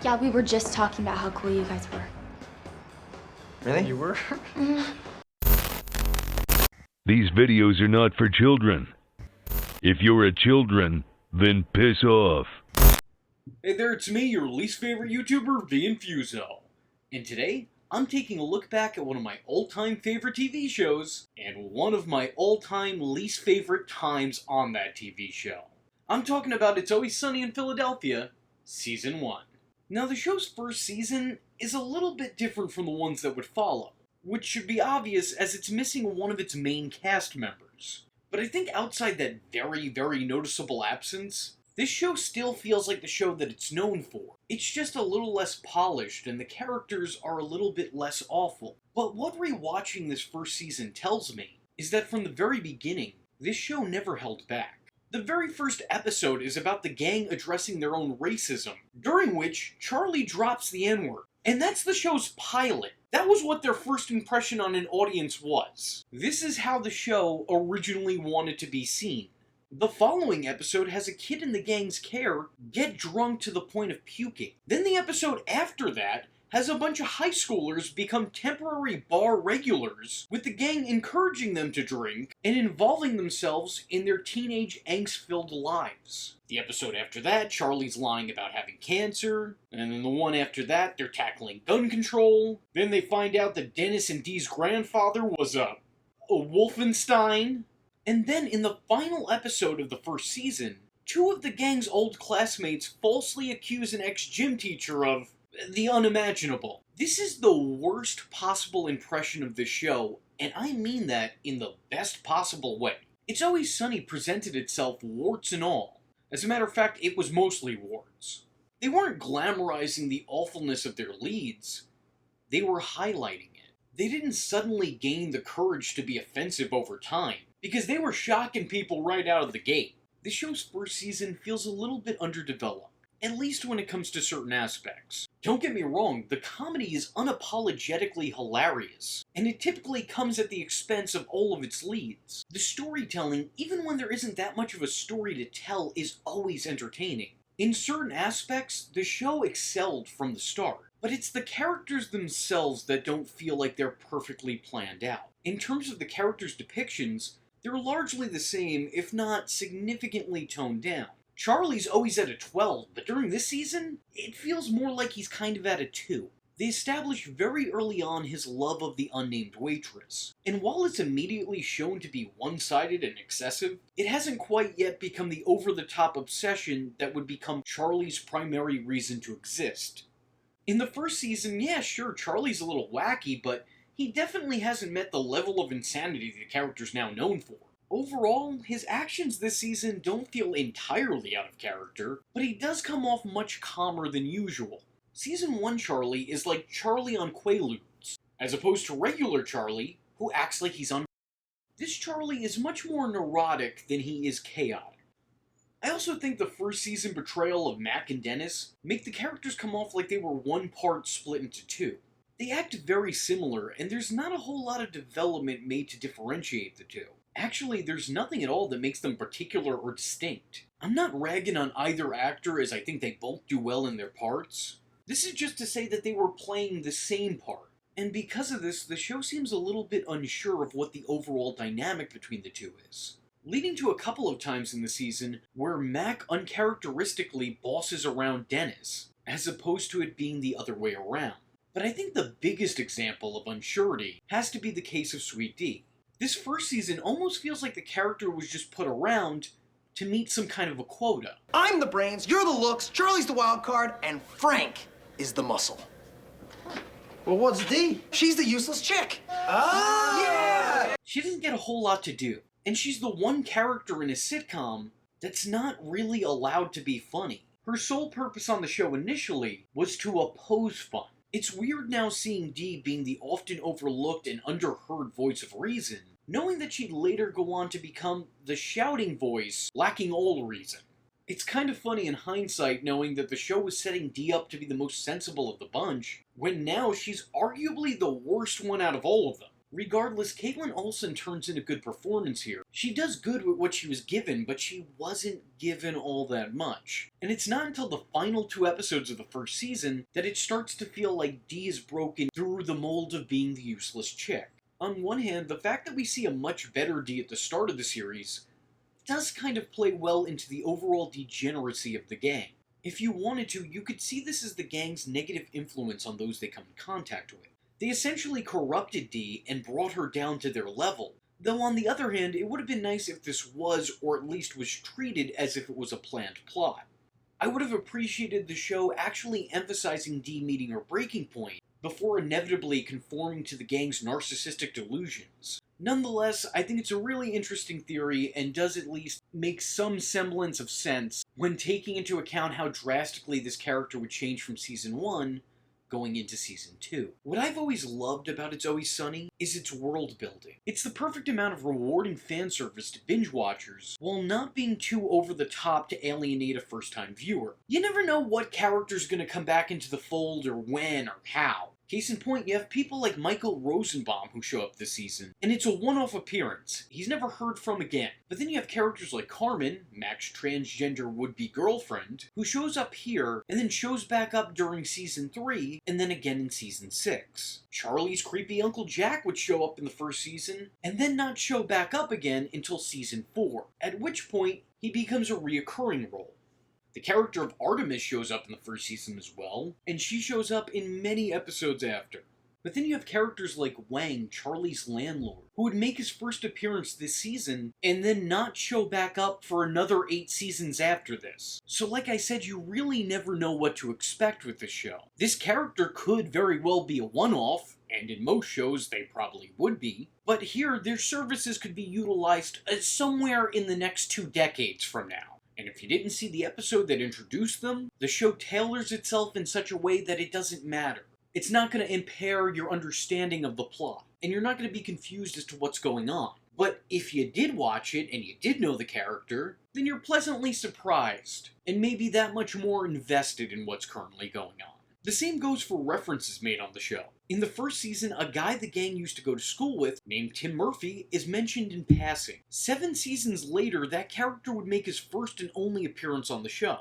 Yeah, we were just talking about how cool you guys were. Really? You were? These videos are not for children. If you're a children, then piss off. Hey there, it's me, your least favorite YouTuber, the Infuso. And today, I'm taking a look back at one of my all-time favorite TV shows, and one of my all-time least favorite times on that TV show. I'm talking about It's Always Sunny in Philadelphia, Season 1. Now, the show's first season is a little bit different from the ones that would follow, which should be obvious as it's missing one of its main cast members. But I think outside that very, very noticeable absence, this show still feels like the show that it's known for. It's just a little less polished and the characters are a little bit less awful. But what rewatching this first season tells me is that from the very beginning, this show never held back. The very first episode is about the gang addressing their own racism, during which Charlie drops the N-word. And that's the show's pilot. That was what their first impression on an audience was. This is how the show originally wanted to be seen. The following episode has a kid in the gang's care get drunk to the point of puking. Then the episode after that has a bunch of high schoolers become temporary bar regulars, with the gang encouraging them to drink and involving themselves in their teenage angst-filled lives. The episode after that, Charlie's lying about having cancer, and then the one after that, they're tackling gun control. Then they find out that Dennis and Dee's grandfather was a Wolfenstein. And then in the final episode of the first season, two of the gang's old classmates falsely accuse an ex-gym teacher of the unimaginable. This is the worst possible impression of the show, and I mean that in the best possible way. It's Always Sunny presented itself warts and all. As a matter of fact, it was mostly warts. They weren't glamorizing the awfulness of their leads, they were highlighting it. They didn't suddenly gain the courage to be offensive over time, because they were shocking people right out of the gate. The show's first season feels a little bit underdeveloped, at least when it comes to certain aspects. Don't get me wrong, the comedy is unapologetically hilarious, and it typically comes at the expense of all of its leads. The storytelling, even when there isn't that much of a story to tell, is always entertaining. In certain aspects, the show excelled from the start, but it's the characters themselves that don't feel like they're perfectly planned out. In terms of the characters' depictions, they're largely the same, if not significantly toned down. Charlie's always at a 12, but during this season, it feels more like he's kind of at a 2. They establish very early on his love of the unnamed waitress, and while it's immediately shown to be one-sided and excessive, it hasn't quite yet become the over-the-top obsession that would become Charlie's primary reason to exist. In the first season, yeah, sure, Charlie's a little wacky, but he definitely hasn't met the level of insanity the character's now known for. Overall, his actions this season don't feel entirely out of character, but he does come off much calmer than usual. Season 1 Charlie is like Charlie on Quaaludes, as opposed to regular Charlie, who acts like he's on. This Charlie is much more neurotic than he is chaotic. I also think the first season portrayal of Mac and Dennis make the characters come off like they were one part split into two. They act very similar, and there's not a whole lot of development made to differentiate the two. Actually, there's nothing at all that makes them particular or distinct. I'm not ragging on either actor, as I think they both do well in their parts. This is just to say that they were playing the same part. And because of this, the show seems a little bit unsure of what the overall dynamic between the two is, leading to a couple of times in the season where Mac uncharacteristically bosses around Dennis, as opposed to it being the other way around. But I think the biggest example of unsurety has to be the case of Sweet D. This first season almost feels like the character was just put around to meet some kind of a quota. I'm the brains, you're the looks, Charlie's the wild card, and Frank is the muscle. Well, what's D? She's the useless chick. Oh! Yeah! She doesn't get a whole lot to do, and she's the one character in a sitcom that's not really allowed to be funny. Her sole purpose on the show initially was to oppose fun. It's weird now seeing Dee being the often overlooked and underheard voice of reason, knowing that she'd later go on to become the shouting voice, lacking all reason. It's kind of funny in hindsight knowing that the show was setting Dee up to be the most sensible of the bunch, when now she's arguably the worst one out of all of them. Regardless, Caitlin Olsen turns in a good performance here. She does good with what she was given, but she wasn't given all that much. And it's not until the final 2 episodes of the first season that it starts to feel like Dee is broken through the mold of being the useless chick. On one hand, the fact that we see a much better Dee at the start of the series does kind of play well into the overall degeneracy of the gang. If you wanted to, you could see this as the gang's negative influence on those they come in contact with. They essentially corrupted Dee and brought her down to their level. Though on the other hand, it would have been nice if this was, or at least was treated as if it was a planned plot. I would have appreciated the show actually emphasizing Dee meeting her breaking point, before inevitably conforming to the gang's narcissistic delusions. Nonetheless, I think it's a really interesting theory and does at least make some semblance of sense when taking into account how drastically this character would change from Season 1 going into Season 2. What I've always loved about It's Always Sunny is its world building. It's the perfect amount of rewarding fan service to binge watchers, while not being too over the top to alienate a first-time viewer. You never know what character's gonna come back into the fold or when or how. Case in point, you have people like Michael Rosenbaum who show up this season, and it's a one-off appearance. He's never heard from again. But then you have characters like Carmen, Mac's transgender would-be girlfriend, who shows up here, and then shows back up during Season 3, and then again in Season 6. Charlie's creepy Uncle Jack would show up in the first season, and then not show back up again until Season 4, at which point he becomes a reoccurring role. The character of Artemis shows up in the first season as well, and she shows up in many episodes after. But then you have characters like Wang, Charlie's landlord, who would make his first appearance this season, and then not show back up for another 8 seasons after this. So like I said, you really never know what to expect with this show. This character could very well be a one-off, and in most shows they probably would be, but here their services could be utilized somewhere in the next 2 decades from now. And if you didn't see the episode that introduced them, the show tailors itself in such a way that it doesn't matter. It's not going to impair your understanding of the plot, and you're not going to be confused as to what's going on. But if you did watch it, and you did know the character, then you're pleasantly surprised, and maybe that much more invested in what's currently going on. The same goes for references made on the show. In the first season, a guy the gang used to go to school with, named Tim Murphy, is mentioned in passing. 7 seasons later, that character would make his first and only appearance on the show.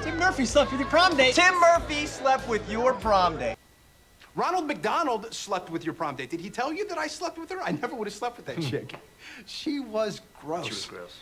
Tim Murphy slept with your prom date. Tim Murphy slept with your prom date. Ronald McDonald slept with your prom date. Did he tell you that I slept with her? I never would have slept with that chick. She was gross. She was gross.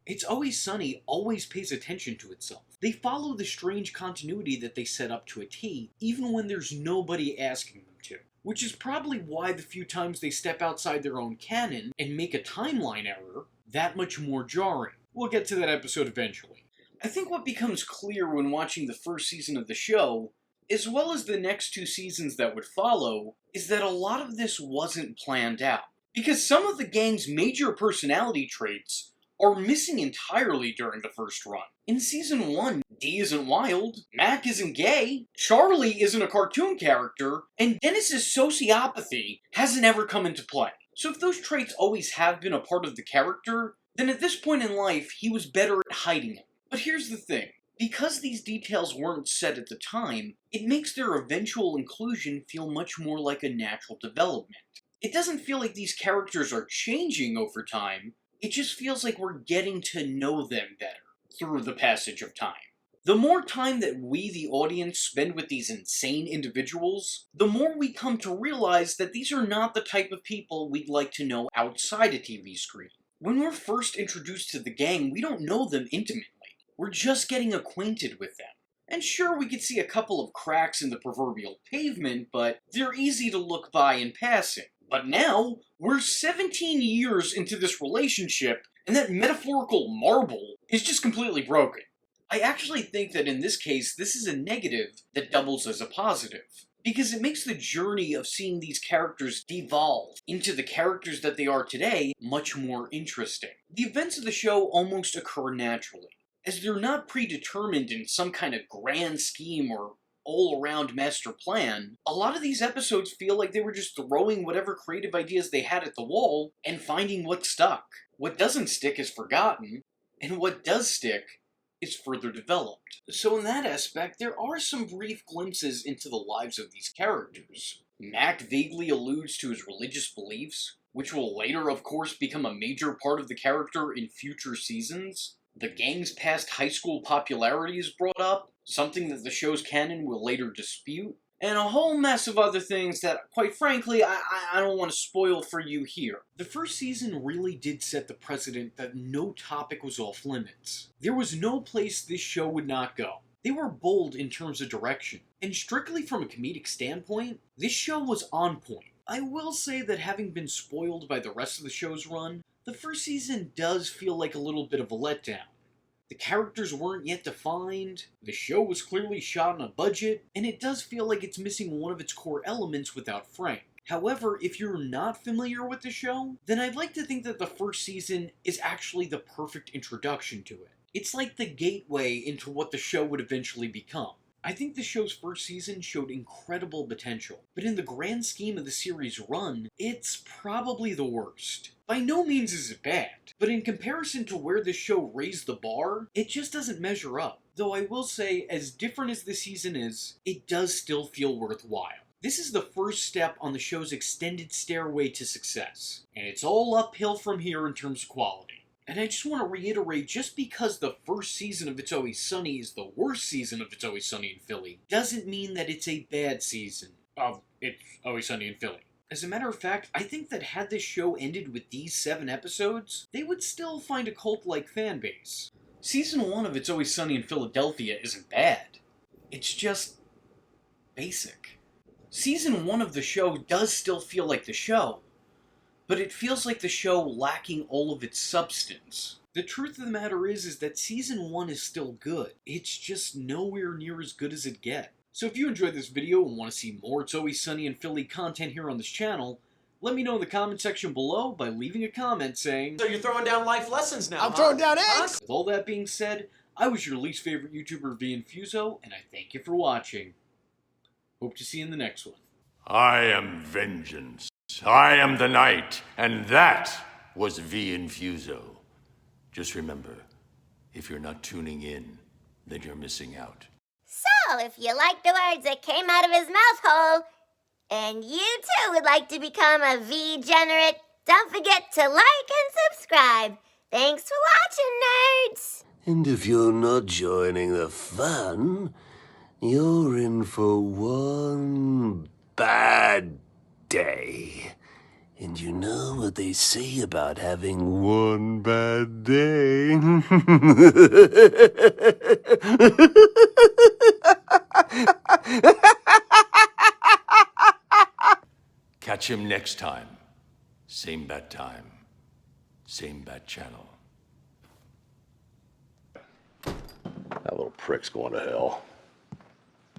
It's Always Sunny always pays attention to itself. They follow the strange continuity that they set up to a T, even when there's nobody asking them to. Which is probably why the few times they step outside their own canon and make a timeline error, that much more jarring. We'll get to that episode eventually. I think what becomes clear when watching the first season of the show, as well as the next 2 seasons that would follow, is that a lot of this wasn't planned out. Because some of the gang's major personality traits are missing entirely during the first run. In Season 1, Dee isn't wild, Mac isn't gay, Charlie isn't a cartoon character, and Dennis's sociopathy hasn't ever come into play. So if those traits always have been a part of the character, then at this point in life, he was better at hiding it. But here's the thing. Because these details weren't set at the time, it makes their eventual inclusion feel much more like a natural development. It doesn't feel like these characters are changing over time, it just feels like we're getting to know them better through the passage of time. The more time that we, the audience, spend with these insane individuals, the more we come to realize that these are not the type of people we'd like to know outside a TV screen. When we're first introduced to the gang, we don't know them intimately. We're just getting acquainted with them. And sure, we could see a couple of cracks in the proverbial pavement, but they're easy to look by in passing. But now, we're 17 years into this relationship, and that metaphorical marble is just completely broken. I actually think that in this case, this is a negative that doubles as a positive. Because it makes the journey of seeing these characters devolve into the characters that they are today much more interesting. The events of the show almost occur naturally, as they're not predetermined in some kind of grand scheme or all-around master plan. A lot of these episodes feel like they were just throwing whatever creative ideas they had at the wall and finding what stuck. What doesn't stick is forgotten, and what does stick is further developed. So in that aspect, there are some brief glimpses into the lives of these characters. Mac vaguely alludes to his religious beliefs, which will later, of course, become a major part of the character in future seasons. The gang's past high school popularity is brought up, something that the show's canon will later dispute, and a whole mess of other things that, quite frankly, I don't want to spoil for you here. The first season really did set the precedent that no topic was off limits. There was no place this show would not go. They were bold in terms of direction, and strictly from a comedic standpoint, this show was on point. I will say that having been spoiled by the rest of the show's run, the first season does feel like a little bit of a letdown. The characters weren't yet defined, the show was clearly shot on a budget, and it does feel like it's missing one of its core elements without Frank. However, if you're not familiar with the show, then I'd like to think that the first season is actually the perfect introduction to it. It's like the gateway into what the show would eventually become. I think the show's first season showed incredible potential, but in the grand scheme of the series' run, it's probably the worst. By no means is it bad, but in comparison to where the show raised the bar, it just doesn't measure up. Though I will say, as different as the season is, it does still feel worthwhile. This is the first step on the show's extended stairway to success, and it's all uphill from here in terms of quality. And I just want to reiterate, just because the first season of It's Always Sunny is the worst season of It's Always Sunny in Philly, doesn't mean that it's a bad season of It's Always Sunny in Philly. As a matter of fact, I think that had this show ended with these 7 episodes, they would still find a cult-like fan base. Season 1 of It's Always Sunny in Philadelphia isn't bad. It's just basic. Season 1 of the show does still feel like the show, but it feels like the show lacking all of its substance. The truth of the matter is that Season 1 is still good. It's just nowhere near as good as it gets. So if you enjoyed this video and want to see more It's Always Sunny in Philly content here on this channel, let me know in the comment section below by leaving a comment saying, So you're throwing down life lessons now, I'm throwing down eggs! Huh? With all that being said, I was your least favorite YouTuber, Infuso, and I thank you for watching. Hope to see you in the next one. I am vengeance. I am the night, and that was Infuso. Just remember, if you're not tuning in, then you're missing out. So, if you like the words that came out of his mouth hole, and you too would like to become a V-generate, don't forget to like and subscribe. Thanks for watching, nerds! And if you're not joining the fun, you're in for one bad day. And you know what they say about having one bad day? Catch him next time. Same bat time. Same bat channel. That little prick's going to hell.